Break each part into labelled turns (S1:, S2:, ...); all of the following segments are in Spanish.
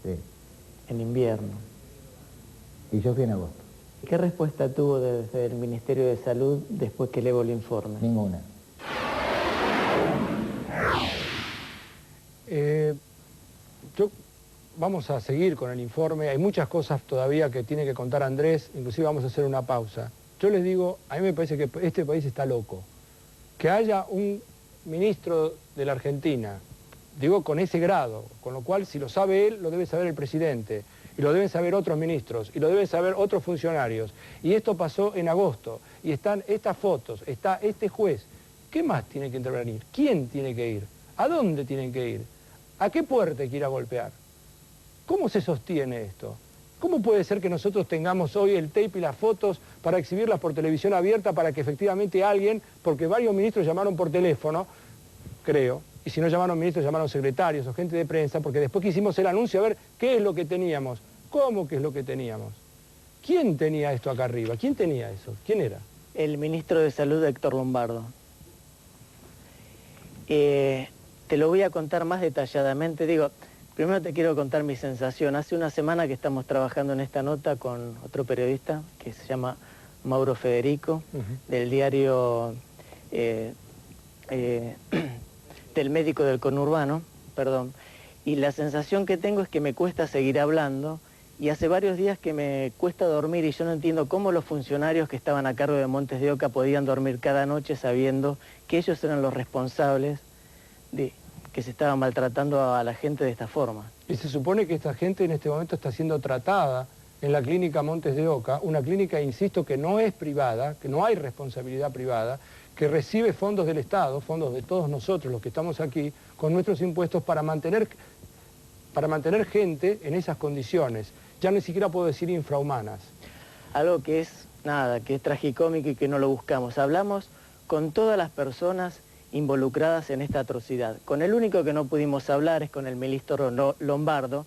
S1: Sí.
S2: En invierno.
S1: Y yo fui en agosto.
S2: ¿Qué respuesta tuvo desde el Ministerio de Salud después que elevó el informe?
S1: Ninguna.
S3: Vamos a seguir con el informe. Hay muchas cosas todavía que tiene que contar Andrés. Inclusive vamos a hacer una pausa. Yo les digo, a mí me parece que este país está loco. Que haya un ministro de la Argentina, digo con ese grado, con lo cual si lo sabe él, lo debe saber el presidente, y lo deben saber otros ministros, y lo deben saber otros funcionarios. Y esto pasó en agosto, y están estas fotos, está este juez. ¿Qué más tiene que intervenir? ¿Quién tiene que ir? ¿A dónde tienen que ir? ¿A qué puerta hay que ir a golpear? ¿Cómo se sostiene esto? ¿Cómo puede ser que nosotros tengamos hoy el tape y las fotos para exhibirlas por televisión abierta para que efectivamente alguien, porque varios ministros llamaron por teléfono, creo, y si no llamaron ministros, llamaron secretarios o gente de prensa, porque después que hicimos el anuncio, a ver qué es lo que teníamos, cómo que es lo que teníamos. ¿Quién tenía esto acá arriba? ¿Quién tenía eso? ¿Quién era?
S2: El ministro de Salud, Héctor Lombardo. Te lo voy a contar más detalladamente. Digo, primero te quiero contar mi sensación. Hace una semana que estamos trabajando en esta nota con otro periodista que se llama Mauro Federico, del diario del Médico del Conurbano, perdón. Y la sensación que tengo es que me cuesta seguir hablando y hace varios días que me cuesta dormir y yo no entiendo cómo los funcionarios que estaban a cargo de Montes de Oca podían dormir cada noche sabiendo que ellos eran los responsables de que se estaba maltratando a la gente de esta forma.
S3: Y se supone que esta gente en este momento está siendo tratada en la clínica Montes de Oca, una clínica, insisto, que no es privada, que no hay responsabilidad privada, que recibe fondos del Estado, fondos de todos nosotros los que estamos aquí, con nuestros impuestos para mantener gente en esas condiciones. Ya ni siquiera puedo decir infrahumanas.
S2: Algo que es, que es tragicómico y que no lo buscamos. Hablamos con todas las personas involucradas en esta atrocidad. Con el único que no pudimos hablar es con el ministro Lombardo,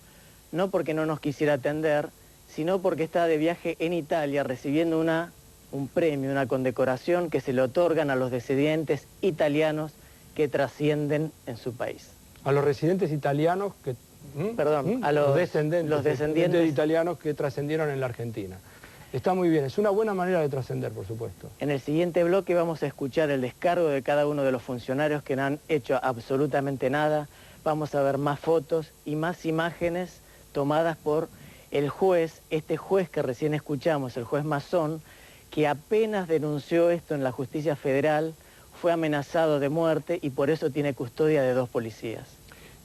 S2: no porque no nos quisiera atender, sino porque está de viaje en Italia recibiendo un premio, una condecoración que se le otorgan a los descendientes italianos que trascienden en su país.
S3: A los residentes italianos que...
S2: Perdón, a los descendientes
S3: italianos que trascendieron en la Argentina. Está muy bien, es una buena manera de trascender, por supuesto.
S2: En el siguiente bloque vamos a escuchar el descargo de cada uno de los funcionarios que no han hecho absolutamente nada. Vamos a ver más fotos y más imágenes tomadas por el juez, este juez que recién escuchamos, el juez Mazón, que apenas denunció esto en la justicia federal, fue amenazado de muerte y por eso tiene custodia de 2 policías.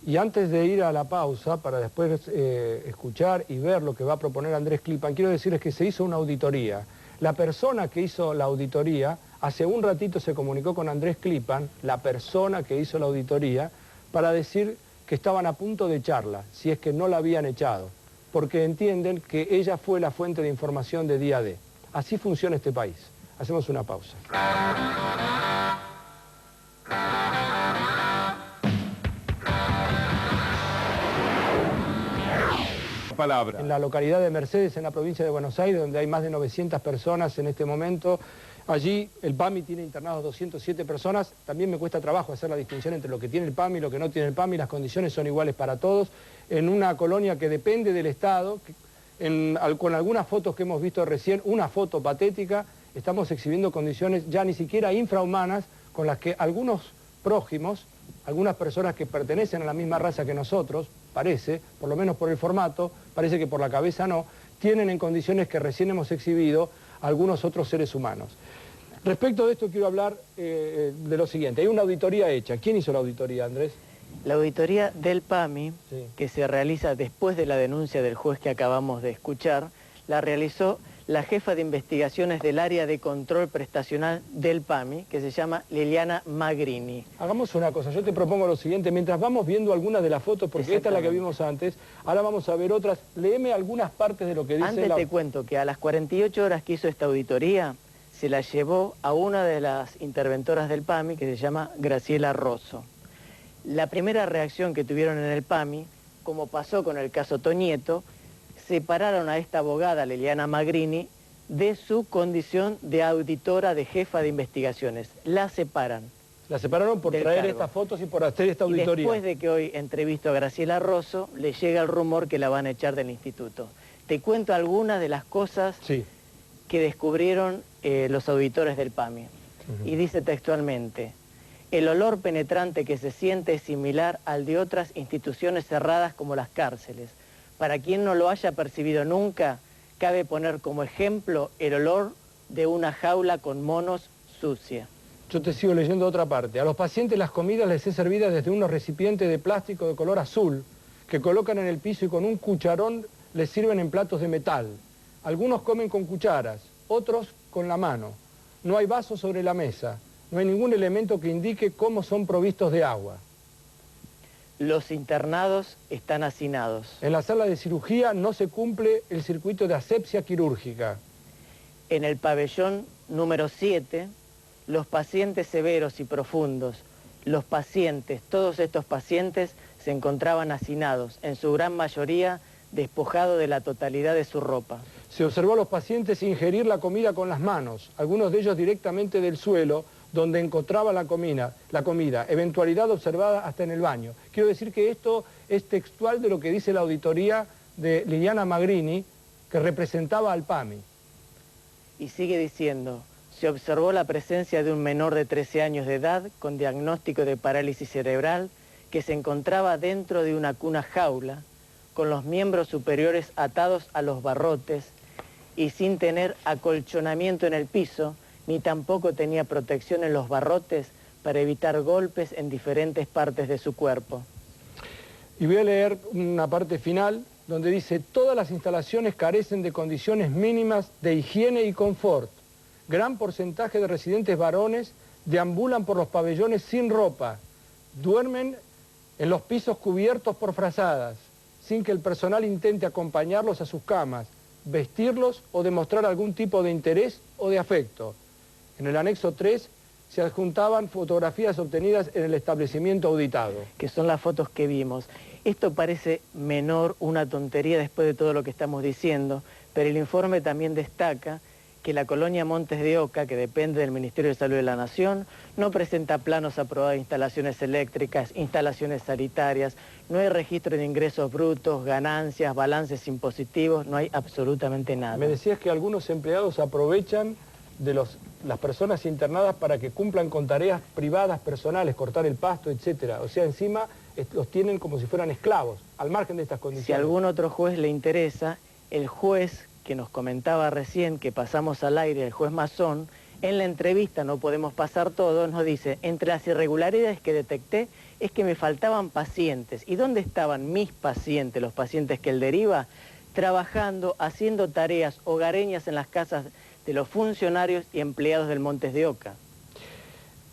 S3: Y antes de ir a la pausa, para después escuchar y ver lo que va a proponer Andrés Klipan, quiero decirles que se hizo una auditoría. La persona que hizo la auditoría, hace un ratito se comunicó con Andrés Klipan, la persona que hizo la auditoría, para decir que estaban a punto de echarla, si es que no la habían echado, porque entienden que ella fue la fuente de información de Día D. Así funciona este país. Hacemos una pausa.
S4: Palabra.
S3: En la localidad de Mercedes, en la provincia de Buenos Aires, donde hay más de 900 personas en este momento. Allí el PAMI tiene internados 207 personas. También me cuesta trabajo hacer la distinción entre lo que tiene el PAMI y lo que no tiene el PAMI. Las condiciones son iguales para todos. En una colonia que depende del Estado, con algunas fotos que hemos visto recién, una foto patética, estamos exhibiendo condiciones ya ni siquiera infrahumanas con las que algunos prójimos, algunas personas que pertenecen a la misma raza que nosotros, parece, por lo menos por el formato, parece que por la cabeza no, tienen en condiciones que recién hemos exhibido algunos otros seres humanos. Respecto de esto quiero hablar de lo siguiente. Hay una auditoría hecha. ¿Quién hizo la auditoría, Andrés?
S2: La auditoría del PAMI,
S3: sí,
S2: que se realiza después de la denuncia del juez que acabamos de escuchar, la realizó la jefa de investigaciones del área de control prestacional del PAMI, que se llama Liliana Magrini.
S3: Hagamos una cosa, yo te propongo lo siguiente, mientras vamos viendo algunas de las fotos, porque esta es la que vimos antes, ahora vamos a ver otras, léeme algunas partes de lo que dice
S2: Antes te cuento que a las 48 horas que hizo esta auditoría, se la llevó a una de las interventoras del PAMI, que se llama Graciela Rosso. La primera reacción que tuvieron en el PAMI, como pasó con el caso Tonieto, separaron a esta abogada, Liliana Magrini, de su condición de auditora, de jefa de investigaciones. La separan.
S3: La separaron por
S2: del
S3: traer
S2: cargo.
S3: estas fotos y por hacer esta
S2: Y
S3: auditoría.
S2: después de que hoy entrevisto a Graciela Rosso, le llega el rumor que la van a echar del instituto. Te cuento algunas de las cosas
S3: Sí.
S2: que descubrieron los auditores del PAMI. Y dice textualmente: el olor penetrante que se siente es similar al de otras instituciones cerradas como las cárceles. Para quien no lo haya percibido nunca, cabe poner como ejemplo el olor de una jaula con monos sucia.
S3: Yo te sigo leyendo otra parte. A los pacientes las comidas les es servidas desde unos recipientes de plástico de color azul que colocan en el piso y con un cucharón les sirven en platos de metal. Algunos comen con cucharas, otros con la mano. No hay vasos sobre la mesa. No hay ningún elemento que indique cómo son provistos de agua.
S2: Los internados están hacinados.
S3: En la sala de cirugía no se cumple el circuito de asepsia quirúrgica.
S2: En el pabellón número 7, los pacientes severos y profundos, todos estos pacientes se encontraban hacinados, en su gran mayoría despojados de la totalidad de su ropa.
S3: Se observó a los pacientes ingerir la comida con las manos, algunos de ellos directamente del suelo, donde encontraba la comida, eventualidad observada hasta en el baño. Quiero decir que esto es textual de lo que dice la auditoría de Liliana Magrini, que representaba al PAMI.
S2: Y sigue diciendo: se observó la presencia de un menor de 13 años de edad con diagnóstico de parálisis cerebral que se encontraba dentro de una cuna jaula, con los miembros superiores atados a los barrotes y sin tener acolchonamiento en el piso, ni tampoco tenía protección en los barrotes para evitar golpes en diferentes partes de su cuerpo.
S3: Y voy a leer una parte final donde dice: todas las instalaciones carecen de condiciones mínimas de higiene y confort. Gran porcentaje de residentes varones deambulan por los pabellones sin ropa, duermen en los pisos cubiertos por frazadas, sin que el personal intente acompañarlos a sus camas, vestirlos o demostrar algún tipo de interés o de afecto. En el anexo 3 se adjuntaban fotografías obtenidas en el establecimiento auditado.
S2: Que son las fotos que vimos. Esto parece menor, una tontería después de todo lo que estamos diciendo, pero el informe también destaca que la colonia Montes de Oca, que depende del Ministerio de Salud de la Nación, no presenta planos aprobados de instalaciones eléctricas, instalaciones sanitarias, no hay registro de ingresos brutos, ganancias, balances impositivos, no hay absolutamente nada.
S3: Me decías que algunos empleados aprovechan de las personas internadas para que cumplan con tareas privadas, personales, cortar el pasto, etcétera. O sea, encima los tienen como si fueran esclavos, al margen de estas condiciones.
S2: Si a algún otro juez le interesa, el juez que nos comentaba recién, que pasamos al aire, el juez Mazón, en la entrevista, no podemos pasar todo, nos dice: entre las irregularidades que detecté es que me faltaban pacientes. ¿Y dónde estaban mis pacientes, los pacientes que él deriva? Trabajando, haciendo tareas hogareñas en las casas de los funcionarios y empleados del Montes de Oca.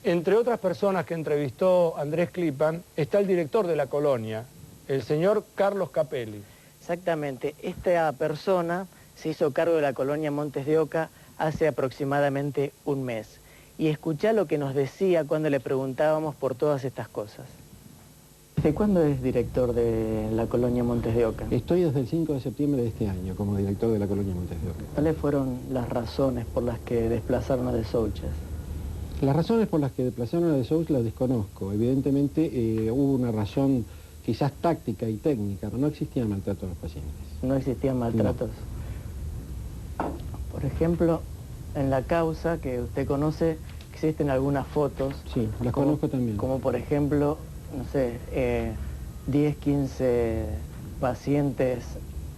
S3: Entre otras personas que entrevistó Andrés Klipan está el director de la colonia, el señor Carlos Capelli.
S2: Exactamente, esta persona se hizo cargo de la colonia Montes de Oca hace aproximadamente un mes. Y escuchá lo que nos decía cuando le preguntábamos por todas estas cosas. ¿Desde cuándo es director de la colonia Montes de Oca?
S4: Estoy desde el 5 de septiembre de este año como director de la colonia Montes de Oca.
S2: ¿Cuáles fueron las razones por las que desplazaron a De Souchas?
S4: Las razones por las que desplazaron a De Souchas las desconozco. Evidentemente hubo una razón quizás táctica y técnica, pero no existía maltrato a los pacientes.
S2: ¿No existían maltratos? No. Por ejemplo, en la causa que usted conoce, existen algunas fotos.
S4: Sí, las conozco también.
S2: Como por ejemplo, no sé, 10, 15 pacientes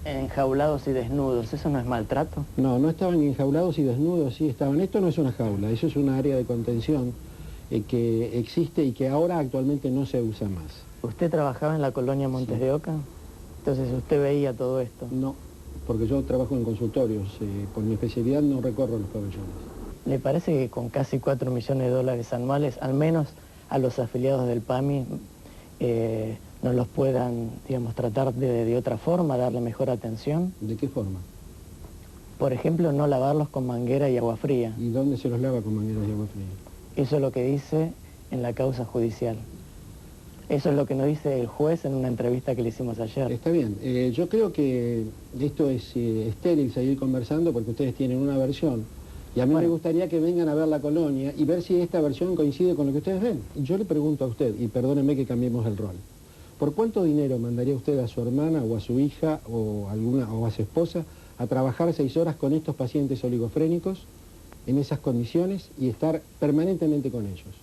S2: enjaulados y desnudos. ¿Eso no es maltrato?
S4: No, no estaban ni enjaulados y desnudos, sí estaban. Esto no es una jaula, eso es un área de contención que existe y que ahora actualmente no se usa más.
S2: ¿Usted trabajaba en la colonia Montes de Oca? Entonces usted veía todo esto.
S4: No, porque yo trabajo en consultorios, por mi especialidad no recorro los pabellones.
S2: ¿Le parece que con casi 4 millones de dólares anuales, al menos a los afiliados del PAMI, no los puedan, digamos, tratar de otra forma, darle mejor atención?
S4: ¿De qué forma?
S2: Por ejemplo, no lavarlos con manguera y agua fría.
S4: ¿Y dónde se los lava con mangueras y agua fría?
S2: Eso es lo que dice en la causa judicial. Eso es lo que nos dice el juez en una entrevista que le hicimos ayer.
S4: Está bien. Yo creo que esto es estéril seguir conversando porque ustedes tienen una versión Y a mí
S2: Bueno.
S4: me gustaría que vengan a ver la colonia y ver si esta versión coincide con lo que ustedes ven. Y yo le pregunto a usted, y perdóneme que cambiemos el rol, ¿por cuánto dinero mandaría usted a su hermana o a su hija o a su esposa a trabajar 6 horas con estos pacientes oligofrénicos en esas condiciones y estar permanentemente con ellos?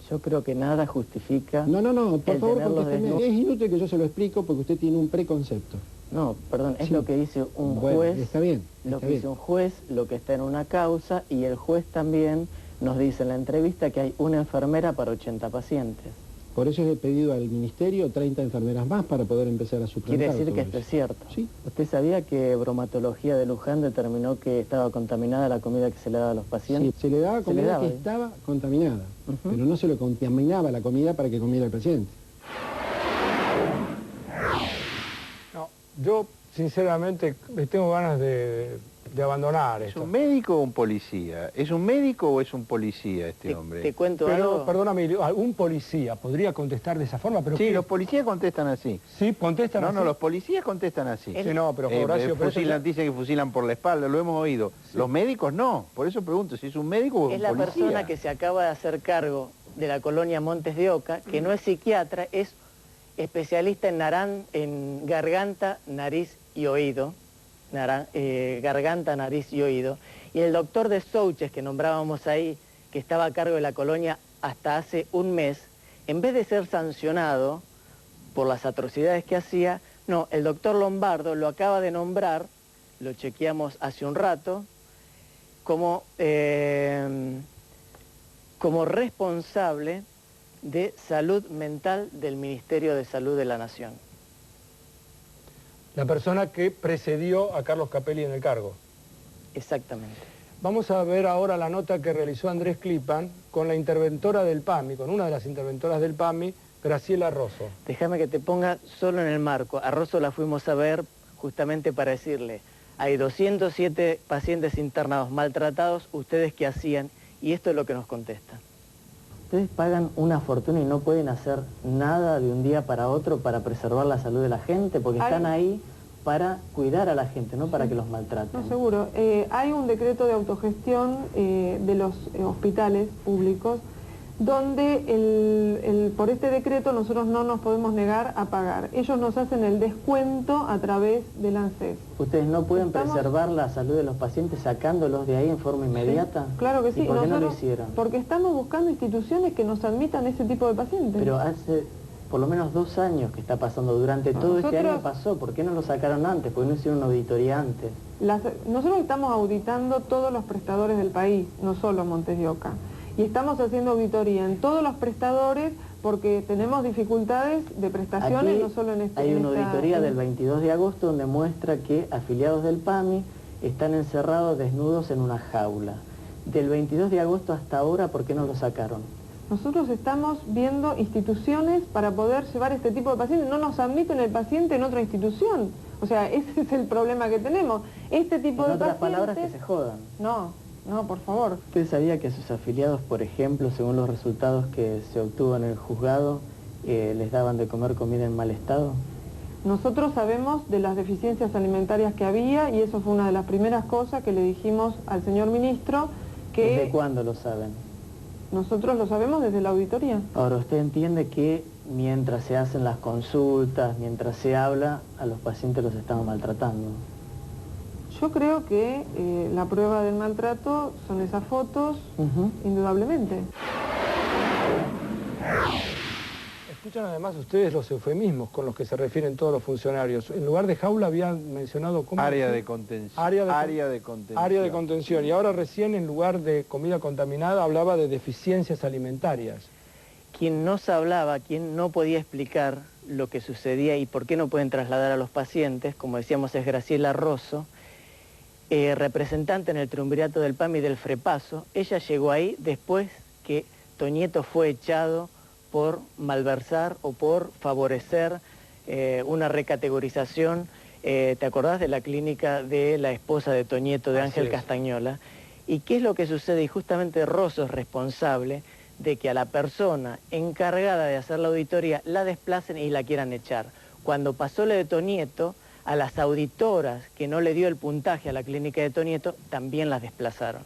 S2: Yo creo que nada justifica...
S4: No, por
S2: el
S4: favor,
S2: tenerlos
S4: contésteme.
S2: desnudos.
S4: Es inútil que yo se lo explico porque usted tiene un preconcepto.
S2: No, perdón, es
S4: Sí.
S2: lo que dice un
S4: Bueno,
S2: juez,
S4: está bien,
S2: lo
S4: está
S2: que
S4: bien.
S2: dice un juez, lo que está en una causa, y el juez también nos dice en la entrevista que hay una enfermera para 80 pacientes.
S4: Por eso he pedido al ministerio 30 enfermeras más para poder empezar a suplantar.
S2: Quiere decir
S4: todo
S2: que esto
S4: eso.
S2: es cierto.
S4: Sí.
S2: ¿Usted sabía que bromatología de Luján determinó que estaba contaminada la comida que se le daba a los
S4: Sí,
S2: pacientes?
S4: se le daba
S2: Se le
S4: comida
S2: daba,
S4: que
S2: ¿eh?
S4: estaba contaminada,
S2: Ujú.
S4: pero no se le contaminaba la comida para que comiera el paciente.
S3: No, yo sinceramente tengo ganas de abandonar
S5: ¿Es
S3: esto.
S5: un médico o un policía? ¿Es un médico o es un policía este
S2: Te
S5: hombre?
S2: cuento
S3: Pero,
S2: algo.
S3: perdóname, algún policía podría contestar de esa forma, pero
S5: Sí,
S3: ¿qué?
S5: los policías contestan así.
S3: Sí, contestan
S5: No,
S3: así.
S5: no, los policías contestan así.
S3: Sí, no, pero Horacio, pero eso
S5: fusilan,
S3: ya-
S5: dicen que fusilan por la espalda, lo hemos oído. Los médicos no, por eso pregunto si es un médico o
S2: Es
S5: un
S2: la
S5: policía.
S2: persona que se acaba de hacer cargo de la colonia Montes de Oca, que no es psiquiatra, es especialista en garganta, nariz y oído. Garganta, nariz y oído. Y el doctor de Souches, que nombrábamos ahí, que estaba a cargo de la colonia hasta hace un mes, en vez de ser sancionado por las atrocidades que hacía, no, el doctor Lombardo lo acaba de nombrar, lo chequeamos hace un rato, como responsable de salud mental del Ministerio de Salud de la Nación.
S3: La persona que precedió a Carlos Capelli en el cargo.
S2: Exactamente.
S3: Vamos a ver ahora la nota que realizó Andrés Clipan con la interventora del PAMI, con una de las interventoras del PAMI, Graciela Rosso.
S2: Déjame que te ponga solo en el marco. A Rosso la fuimos a ver justamente para decirle, hay 207 pacientes internados maltratados, ¿ustedes qué hacían? Y esto es lo que nos contesta. Ustedes pagan una fortuna y no pueden hacer nada de un día para otro para preservar la salud de la gente, porque están ahí para cuidar a la gente, no para que los maltraten.
S6: No, seguro. Hay un decreto de autogestión de los hospitales públicos donde por este decreto nosotros no nos podemos negar a pagar. Ellos nos hacen el descuento a través del ANSES.
S2: ¿Ustedes no pueden
S6: Estamos-
S2: preservar la salud de los pacientes sacándolos de ahí en forma inmediata?
S6: Claro que sí.
S2: ¿Y por qué no lo
S6: Nosotros-
S2: hicieron?
S6: Porque estamos buscando instituciones que nos admitan ese tipo de pacientes.
S2: Pero hace por lo menos 2 años que está pasando. Durante todo este
S6: Nosotros-
S2: año pasó. ¿Por qué no lo sacaron antes? ¿Por qué no hicieron una auditoría antes?
S6: Nosotros estamos auditando todos los prestadores del país, no solo Montes de Oca. Y estamos haciendo auditoría en todos los prestadores porque tenemos dificultades de prestaciones,
S2: Aquí
S6: no solo en este...
S2: hay
S6: en
S2: una
S6: esta-
S2: auditoría del 22 de agosto donde muestra que afiliados del PAMI están encerrados desnudos en una jaula. Del 22 de agosto hasta ahora, ¿por qué no lo sacaron?
S6: Nosotros estamos viendo instituciones para poder llevar este tipo de pacientes. No nos admiten el paciente en otra institución. O sea, ese es el problema que tenemos. Este tipo
S2: En
S6: de
S2: otras
S6: pacientes...
S2: palabras, que se jodan.
S6: No, por favor.
S2: ¿Usted sabía que a sus afiliados, por ejemplo, según los resultados que se obtuvo en el juzgado, les daban de comer comida en mal estado?
S6: Nosotros sabemos de las deficiencias alimentarias que había y eso fue una de las primeras cosas que le dijimos al señor ministro que...
S2: ¿Desde cuándo lo saben?
S6: Nosotros lo sabemos desde la auditoría.
S2: Ahora, ¿usted entiende que mientras se hacen las consultas, mientras se habla, a los pacientes los estaban maltratando?
S6: Yo creo que la prueba del maltrato son esas fotos, indudablemente.
S3: Escuchan además ustedes los eufemismos con los que se refieren todos los funcionarios. En lugar de jaula habían mencionado... ¿cómo
S5: Área
S3: decía?
S5: de contención.
S3: Área de
S5: contención.
S3: Área de contención. Y ahora recién en lugar de comida contaminada hablaba de deficiencias alimentarias.
S2: Quien no se hablaba, quien no podía explicar lo que sucedía y por qué no pueden trasladar a los pacientes, como decíamos, es Graciela Rosso, representante en el triunvirato del PAMI y del FREPASO. Ella llegó ahí después que Tonieto fue echado por malversar o por favorecer una recategorización. ¿Te acordás de la clínica de la esposa de Tonieto, de
S3: Así
S2: Ángel
S3: es.
S2: Castañola? ¿Y qué es lo que sucede? Y justamente Rosso es responsable de que a la persona encargada de hacer la auditoría la desplacen y la quieran echar. Cuando pasó lo de Tonieto, a las auditoras que no le dio el puntaje a la clínica de Tonieto, también las desplazaron.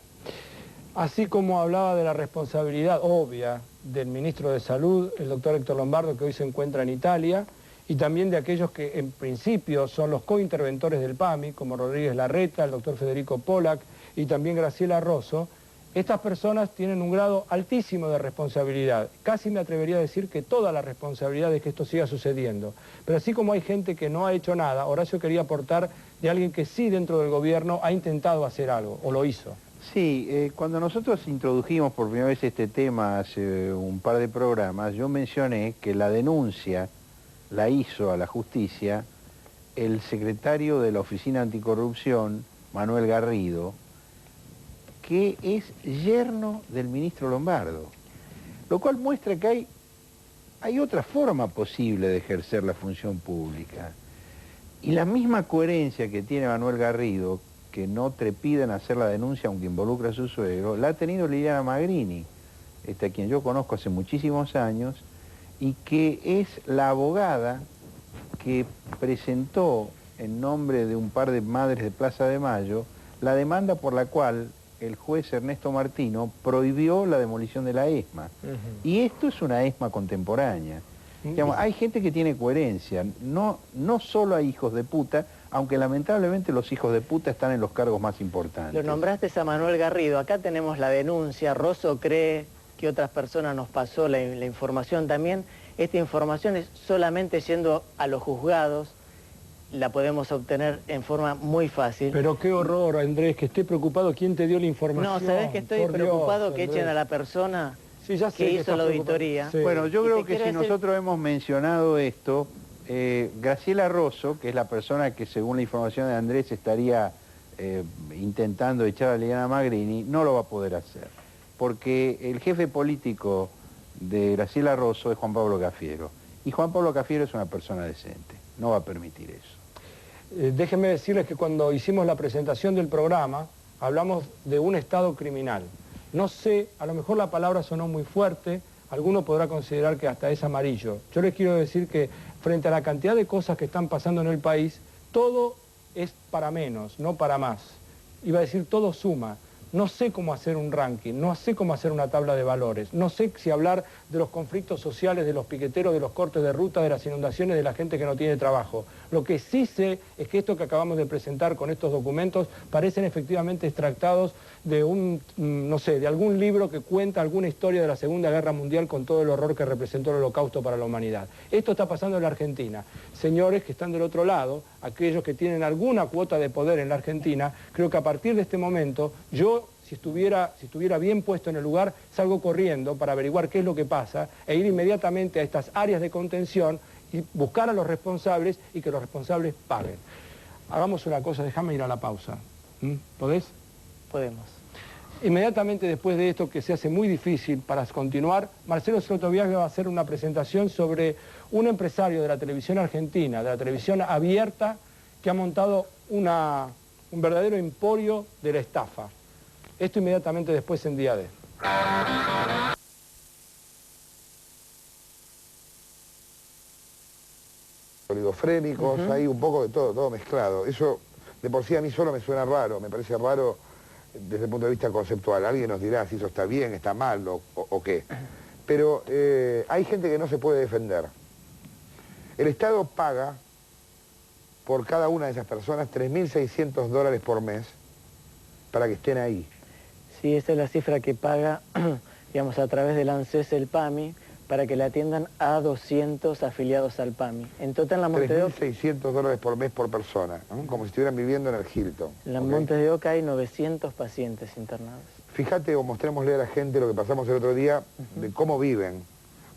S3: Así como hablaba de la responsabilidad obvia del ministro de Salud, el doctor Héctor Lombardo, que hoy se encuentra en Italia, y también de aquellos que en principio son los cointerventores del PAMI, como Rodríguez Larreta, el doctor Federico Pollack y también Graciela Rosso, estas personas tienen un grado altísimo de responsabilidad. Casi me atrevería a decir que toda la responsabilidad de que esto siga sucediendo. Pero así como hay gente que no ha hecho nada, Horacio quería aportar de alguien que sí dentro del gobierno ha intentado hacer algo, o lo hizo.
S5: Sí, cuando nosotros introdujimos por primera vez este tema hace un par de programas, yo mencioné que la denuncia la hizo a la justicia el secretario de la Oficina Anticorrupción, Manuel Garrido, que es yerno del ministro Lombardo, lo cual muestra que hay otra forma posible de ejercer la función pública. Y la misma coherencia que tiene Manuel Garrido, que no trepida en hacer la denuncia aunque involucra a su suegro, la ha tenido Liliana Magrini, a quien yo conozco hace muchísimos años, y que es la abogada que presentó en nombre de un par de madres de Plaza de Mayo la demanda por la cual el juez Ernesto Martino prohibió la demolición de la ESMA. Y esto es una ESMA contemporánea. Digamos, hay gente que tiene coherencia, no solo hay hijos de puta, aunque lamentablemente los hijos de puta están en los cargos más importantes.
S2: Lo nombraste a Manuel Garrido, acá tenemos la denuncia, Rosso cree que otras personas nos pasó la información también. Esta información es solamente yendo a los juzgados, la podemos obtener en forma muy fácil.
S3: Pero qué horror, Andrés, que esté preocupado. ¿Quién te dio la información?
S2: No, ¿sabés que estoy preocupado que echen a la persona que hizo la auditoría?
S3: Sí.
S5: Bueno, yo creo que si
S2: decir...
S5: nosotros hemos mencionado esto, Graciela Rosso, que es la persona que según la información de Andrés estaría intentando echar a Liliana Magrini, no lo va a poder hacer. Porque el jefe político de Graciela Rosso es Juan Pablo Cafiero. Y Juan Pablo Cafiero es una persona decente, no va a permitir eso.
S3: Déjenme decirles que cuando hicimos la presentación del programa, hablamos de un Estado criminal. No sé, a lo mejor la palabra sonó muy fuerte, alguno podrá considerar que hasta es amarillo. Yo les quiero decir que frente a la cantidad de cosas que están pasando en el país, todo es para menos, no para más. Iba a decir todo suma. No sé cómo hacer un ranking, no sé cómo hacer una tabla de valores, no sé si hablar de los conflictos sociales, de los piqueteros, de los cortes de ruta, de las inundaciones, de la gente que no tiene trabajo. Lo que sí sé es que esto que acabamos de presentar con estos documentos parecen efectivamente extractados de no sé, de algún libro que cuenta alguna historia de la Segunda Guerra Mundial con todo el horror que representó el Holocausto para la humanidad. Esto está pasando en la Argentina. Señores que están del otro lado, aquellos que tienen alguna cuota de poder en la Argentina, creo que a partir de este momento, yo, si estuviera bien puesto en el lugar, salgo corriendo para averiguar qué es lo que pasa e ir inmediatamente a estas áreas de contención y buscar a los responsables y que los responsables paguen. Hagamos una cosa, déjame ir a la pausa. ¿Podés?
S2: Podemos.
S3: Inmediatamente después de esto, que se hace muy difícil para continuar, Marcelo Sotoviaga va a hacer una presentación sobre un empresario de la televisión argentina, de la televisión abierta, que ha montado un verdadero emporio de la estafa. Esto inmediatamente después en Día D.
S7: Oligofrénicos, hay un poco de todo mezclado. Eso de por sí a mí solo me suena raro, me parece raro desde el punto de vista conceptual. Alguien nos dirá si eso está bien, está mal o qué. Pero hay gente que no se puede defender. El Estado paga por cada una de esas personas $3.600 por mes para que estén ahí.
S2: Sí, esa es la cifra que paga, digamos, a través del ANSES el PAMI, para que le atiendan a 200 afiliados al PAMI. En total en la Montes de Oca...
S7: $3.600 por mes por persona, ¿no? Como si estuvieran viviendo en el Hilton.
S2: En la Montes de Oca hay 900 pacientes internados.
S7: Fíjate o mostrémosle a la gente lo que pasamos el otro día, de cómo viven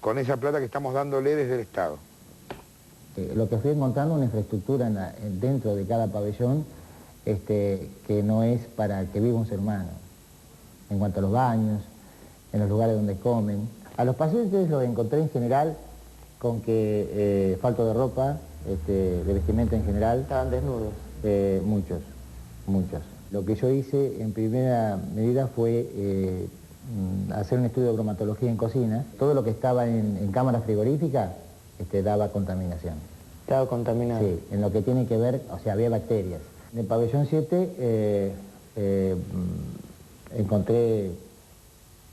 S7: con esa plata que estamos dándole desde el Estado.
S1: Lo que fui encontrando una infraestructura dentro de cada pabellón que no es para que viva un ser humano. En cuanto a los baños, en los lugares donde comen. A los pacientes los encontré en general con que falto de ropa, de vestimenta en general.
S2: ¿Estaban desnudos?
S1: Muchos. Lo que yo hice en primera medida fue hacer un estudio de bromatología en cocina. Todo lo que estaba en cámara frigorífica daba contaminación.
S2: Estaba contaminado.
S1: Sí, en lo que tiene que ver, o sea, había bacterias. En el pabellón 7 encontré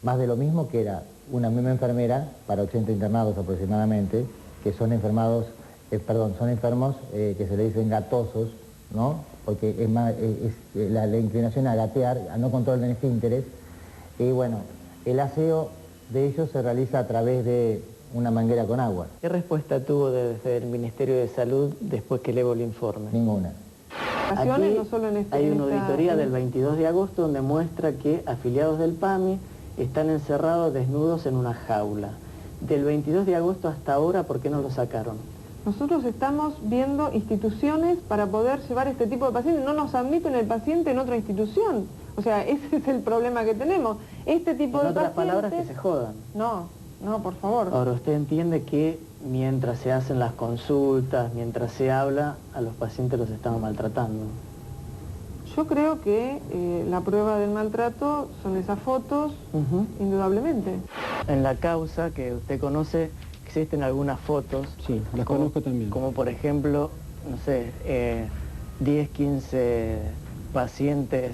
S1: más de lo mismo, que era una misma enfermera para 80 internados aproximadamente, que son enfermos que se le dicen gatosos, ¿no? Porque es más, la inclinación a gatear, a no control de esfínteres, y bueno, el aseo de ellos se realiza a través de una manguera con agua.
S2: ¿Qué respuesta tuvo desde el Ministerio de Salud después que elevó el informe?
S1: Ninguna.
S2: Aquí
S6: no solo en
S2: hay una auditoría del 22 de agosto donde muestra que afiliados del PAMI están encerrados desnudos en una jaula. Del 22 de agosto hasta ahora, ¿por qué no lo sacaron?
S6: Nosotros estamos viendo instituciones para poder llevar este tipo de pacientes. No nos admiten el paciente en otra institución. O sea, ese es el problema que tenemos. Este tipo de pacientes...
S2: En otras palabras, que se jodan.
S6: No, por favor.
S2: Ahora, usted entiende que mientras se hacen las consultas, mientras se habla, a los pacientes los están maltratando.
S6: Yo creo que la prueba del maltrato son esas fotos, indudablemente.
S2: En la causa que usted conoce, existen algunas fotos.
S4: Sí, las conozco también.
S2: Como por ejemplo, no sé, 10, 15 pacientes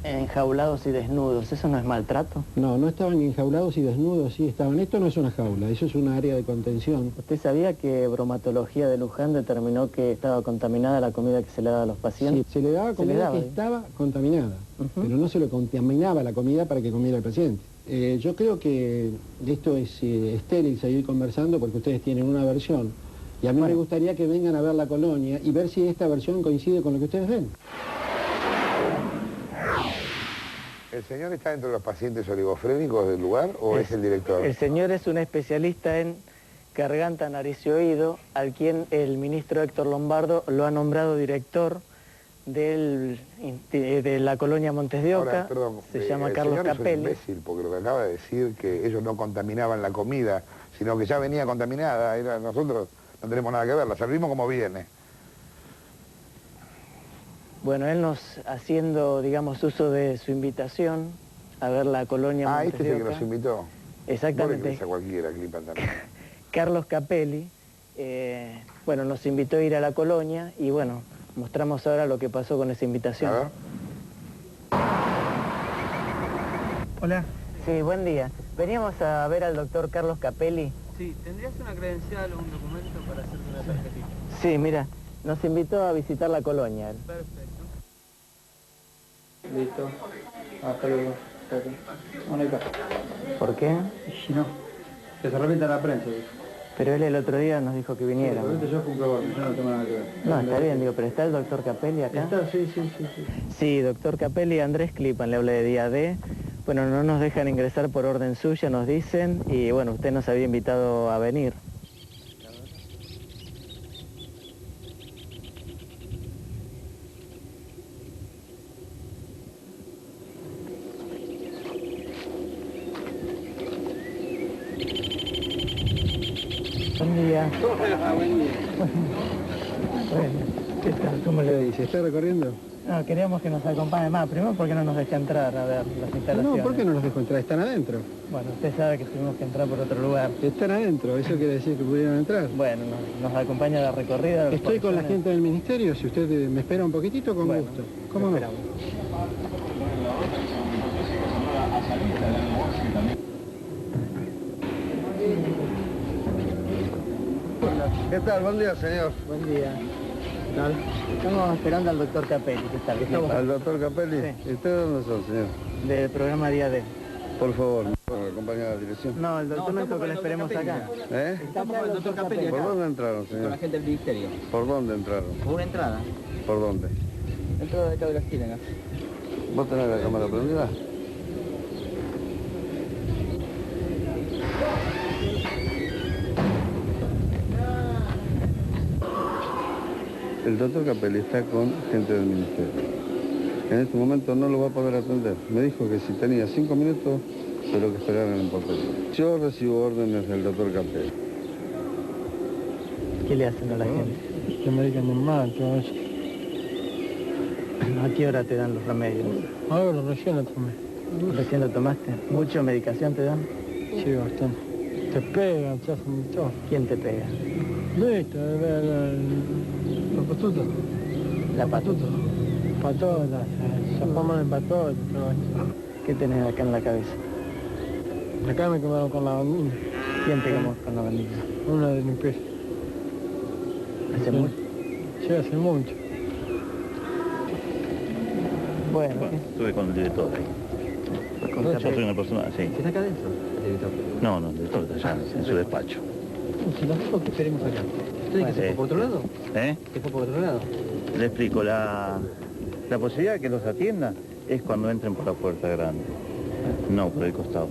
S2: enjaulados y desnudos. ¿Eso no es maltrato?
S4: No, no estaban enjaulados y desnudos, sí estaban. Esto no es una jaula, eso es un área de contención.
S2: ¿Usted sabía que Bromatología de Luján determinó que estaba contaminada la comida que se le daba a los pacientes?
S4: Sí, se le daba comida que estaba contaminada, pero no se le contaminaba la comida para que comiera el paciente. Yo creo que esto es estéril seguir conversando porque ustedes tienen una versión y a mí me gustaría que vengan a ver la colonia y ver si esta versión coincide con lo que ustedes ven.
S7: ¿El señor está dentro de los pacientes oligofrénicos del lugar o es el director?
S2: El señor es un especialista en garganta, nariz y oído, al quien el ministro Héctor Lombardo lo ha nombrado director de la colonia Montes de Oca.
S7: Ahora, perdón,
S2: se llama Carlos Capelli.
S7: Es un imbécil, porque lo que acaba de decir que ellos no contaminaban la comida, sino que ya venía contaminada. Nosotros no tenemos nada que ver, la servimos como viene.
S2: Bueno, él haciendo, digamos, uso de su invitación a ver la colonia Montes
S7: este
S2: de
S7: es el
S2: Oca.
S7: que nos invitó.
S2: Exactamente.
S7: A cualquiera, Clipan también.
S2: Carlos Capelli, bueno, nos invitó a ir a la colonia y bueno, mostramos ahora lo que pasó con esa invitación.
S7: A ver.
S8: Hola.
S2: Sí, buen día. Veníamos a ver al doctor Carlos Capelli.
S8: Sí, ¿tendrías una credencial o un documento para hacerte una tarjetita?
S2: Sí, mira, nos invitó a visitar la colonia.
S8: Perfecto. Listo. Hasta luego. Bueno, acá.
S2: ¿Por qué?
S8: Si no, que se repita la prensa.
S2: Pero él el otro día nos dijo que viniera.
S8: Sí, yo comprobar, yo no tengo nada que ver.
S2: No, está bien, digo, pero ¿está el doctor Capelli acá?
S8: ¿Está? Sí.
S2: Sí, doctor Capelli, Andrés Clipan, le habla de día D. Bueno, no nos dejan ingresar por orden suya, nos dicen, y bueno, usted nos había invitado a venir. Buen día.
S4: Buen día.
S2: Bueno, ¿qué tal? ¿Cómo le dice?
S4: ¿Está recorriendo?
S2: No, queríamos que nos acompañe más. Primero, ¿por qué no nos deja entrar a ver las instalaciones?
S4: No, ¿por qué no los dejo entrar? Están adentro.
S2: Bueno, usted sabe que tuvimos que entrar por otro lugar.
S4: Están adentro, ¿eso quiere decir que pudieron entrar?
S2: Bueno, nos acompaña la recorrida. de los
S4: Estoy con la
S2: portones.
S4: gente del ministerio, si usted me espera un poquitito, con
S2: Bueno,
S4: gusto. ¿Cómo no?
S2: esperamos.
S7: ¿Qué tal? Buen día, señor.
S2: Buen día. ¿Qué tal? Estamos esperando al doctor Capelli. ¿Qué tal?
S7: ¿Al doctor Capelli?
S2: Sí.
S7: ¿Y ustedes dónde son, señor?
S2: Del programa Día D.
S7: Por favor, ¿me acompaña a la dirección?
S2: No, el doctor no dijo que lo esperemos acá.
S7: ¿Eh?
S8: Estamos con el doctor Capelli
S7: ¿Por
S8: acá,
S7: dónde entraron,
S8: con la
S7: señor?
S8: gente del ministerio.
S7: ¿Por dónde entraron?
S8: Por una entrada.
S7: ¿Por dónde?
S8: Dentro de acá de la esquina. acá.
S7: ¿Vos tenés la cámara prendida? El doctor Capelli está con gente del ministerio. En este momento no lo va a poder atender. Me dijo que si tenía 5 minutos, pero que esperara en el portería. Yo recibo órdenes del doctor Capelli.
S2: ¿Qué le hacen a la gente?
S3: Que me digan normal, todo eso.
S2: ¿A qué hora te dan los remedios?
S3: Ahora recién lo tomé.
S2: ¿Recién lo tomaste? ¿Mucha medicación te dan?
S3: Sí, bastante. Te pegan, te hacen todo.
S2: ¿Quién te pega?
S3: Listo, la patuta.
S2: La patuta.
S3: Patotas, se forman en patotas, todo esto.
S2: ¿Qué tenés acá en la cabeza?
S9: Acá me quemaron con la bandina.
S2: ¿Quién te quemó con la bandina?
S9: Una de mis pies.
S2: ¿Hace mucho?
S9: Sí, hace mucho.
S2: Bueno,
S10: Estuve con el director ahí.
S2: con
S10: Yo
S2: Capelli.
S10: soy una persona, sí.
S8: ¿Está acá adentro, el director?
S10: No, el director está allá, en su despacho.
S8: Si nos dijo que esperemos acá. ¿Usted que se fue por otro lado?
S10: ¿Eh?
S8: ¿Se fue por otro lado?
S10: Le explico, la posibilidad de que los atienda es cuando entren por la puerta grande, no por el costado.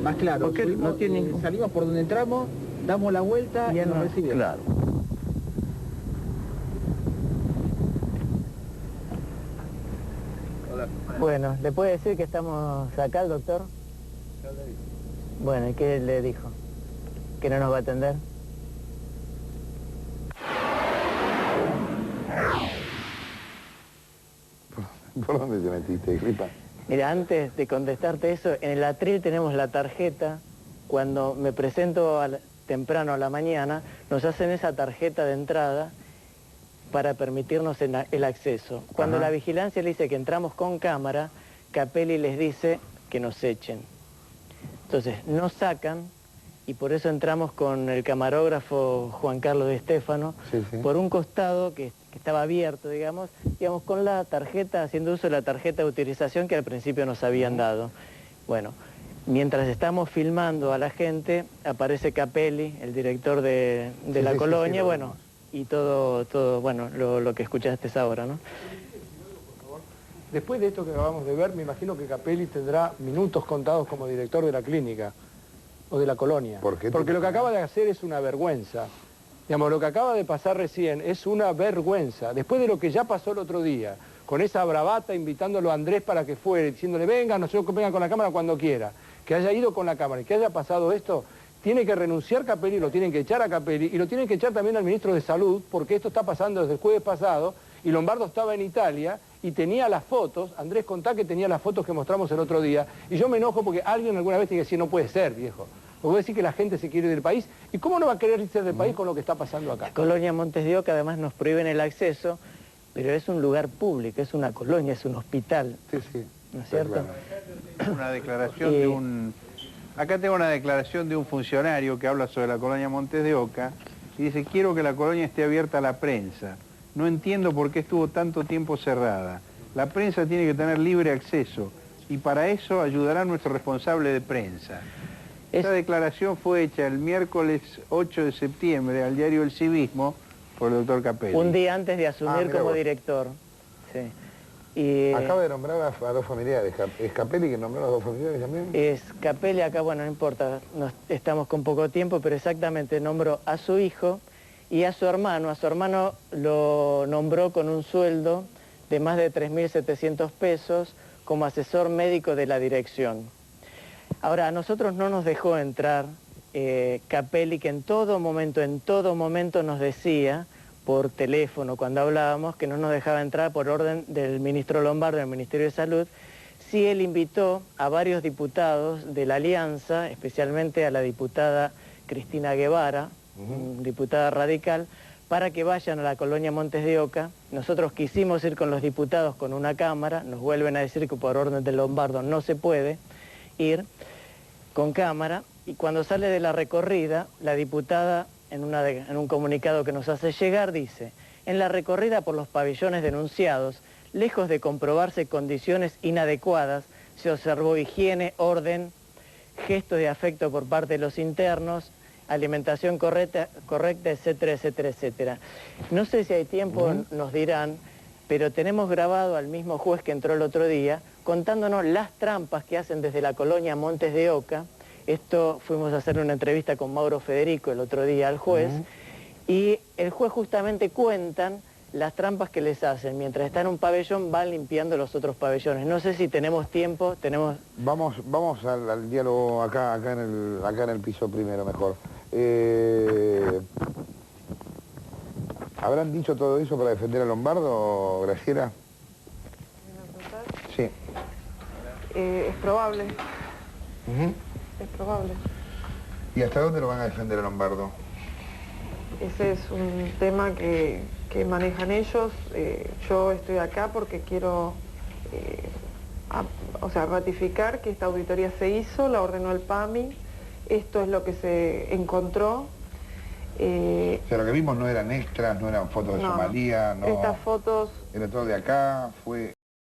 S8: Más claro,
S10: Porque
S8: subimos,
S10: no tiene ningún-
S8: salimos por donde entramos, damos la vuelta y
S2: Y él
S8: nos
S2: no-
S8: recibe.
S10: Claro.
S2: Bueno, ¿le puede decir que estamos acá el doctor? Bueno, ¿y qué le dijo? ¿Que no nos va a atender?
S7: ¿Por dónde te metiste, Gripa?
S2: Mira, antes de contestarte eso, en el atril tenemos la tarjeta. Cuando me presento temprano a la mañana, nos hacen esa tarjeta de entrada para permitirnos el acceso. Cuando
S7: Ajá.
S2: la vigilancia le dice que entramos con cámara, Capelli les dice que nos echen. Entonces, nos sacan y por eso entramos con el camarógrafo Juan Carlos de Estéfano,
S7: Sí, sí.
S2: por un costado que estaba abierto, digamos, con la tarjeta, haciendo uso de la tarjeta de utilización que al principio nos habían dado. Bueno, mientras estamos filmando a la gente, aparece Capelli, el director de
S7: Sí,
S2: la
S7: sí,
S2: colonia,
S7: sí, lo
S2: bueno,
S7: vimos.
S2: y todo bueno, lo que escuchaste ahora, ¿no?
S3: Después de esto que acabamos de ver, me imagino que Capelli tendrá minutos contados como director de la clínica o de la colonia.
S7: ¿Por qué?
S3: Porque lo que acaba de hacer es una vergüenza. Digamos, lo que acaba de pasar recién es una vergüenza. Después de lo que ya pasó el otro día, con esa bravata invitándolo a Andrés para que fuera, diciéndole, venga, no sé, que venga con la cámara cuando quiera, que haya ido con la cámara y que haya pasado esto, tiene que renunciar Capelli, lo tienen que echar a Capelli y lo tienen que echar también al ministro de Salud, porque esto está pasando desde el jueves pasado y Lombardo estaba en Italia y tenía las fotos, Andrés contá que tenía las fotos que mostramos el otro día, y yo me enojo porque alguien alguna vez tiene que decir, no puede ser, viejo. Porque voy a decir que la gente se quiere ir del país, ¿y cómo no va a querer irse del país con lo que está pasando acá?
S2: La colonia Montes de Oca además nos prohíben el acceso, pero es un lugar público, es una colonia, es un hospital,
S7: Sí, sí.
S2: ¿no es cierto?
S5: Una declaración de un... Acá tengo una declaración de un funcionario que habla sobre la colonia Montes de Oca y dice, quiero que la colonia esté abierta a la prensa. No entiendo por qué estuvo tanto tiempo cerrada. La prensa tiene que tener libre acceso y para eso ayudará nuestro responsable de prensa. Esta declaración fue hecha el miércoles 8 de septiembre al diario El Civismo por el doctor Capelli.
S2: Un día antes de asumir
S7: mira
S2: como
S7: vos.
S2: director. Sí. Y,
S7: Acaba de nombrar a dos familiares. ¿Es Capelli que nombró a los dos familiares también?
S2: es Capelli acá, bueno, no importa, estamos con poco tiempo, pero exactamente nombró a su hijo y a su hermano. A su hermano lo nombró con un sueldo de más de 3.700 pesos como asesor médico de la dirección. Ahora, a nosotros no nos dejó entrar Capelli, que en todo momento nos decía, por teléfono cuando hablábamos, que no nos dejaba entrar por orden del ministro Lombardo, del Ministerio de Salud. Sí, él invitó a varios diputados de la Alianza, especialmente a la diputada Cristina Guevara, diputada radical, para que vayan a la colonia Montes de Oca. Nosotros quisimos ir con los diputados con una cámara, nos vuelven a decir que por orden del Lombardo no se puede ir con cámara, y cuando sale de la recorrida, la diputada, en un comunicado que nos hace llegar, dice, en la recorrida por los pabellones denunciados, lejos de comprobarse condiciones inadecuadas, se observó higiene, orden, gestos de afecto por parte de los internos, alimentación correcta, etcétera, etcétera, etcétera. No sé si hay tiempo, nos dirán, pero tenemos grabado al mismo juez que entró el otro día, contándonos las trampas que hacen desde la colonia Montes de Oca. Esto fuimos a hacer una entrevista con Mauro Federico el otro día al juez, y el juez justamente cuentan las trampas que les hacen. Mientras está en un pabellón, van limpiando los otros pabellones. No sé si tenemos tiempo, tenemos...
S7: Vamos al diálogo acá en el piso primero, mejor. ¿Habrán dicho todo eso para defender a Lombardo, Graciela? Sí.
S6: Es probable, es probable.
S7: ¿Y hasta dónde lo van a defender a Lombardo?
S6: Ese es un tema que manejan ellos. Yo estoy acá porque quiero o sea, ratificar que esta auditoría se hizo, la ordenó el PAMI, esto es lo que se encontró.
S7: O sea, lo que vimos no eran extras, no eran fotos de Somalia, no...
S6: Estas fotos...
S7: Era todo de acá, fue...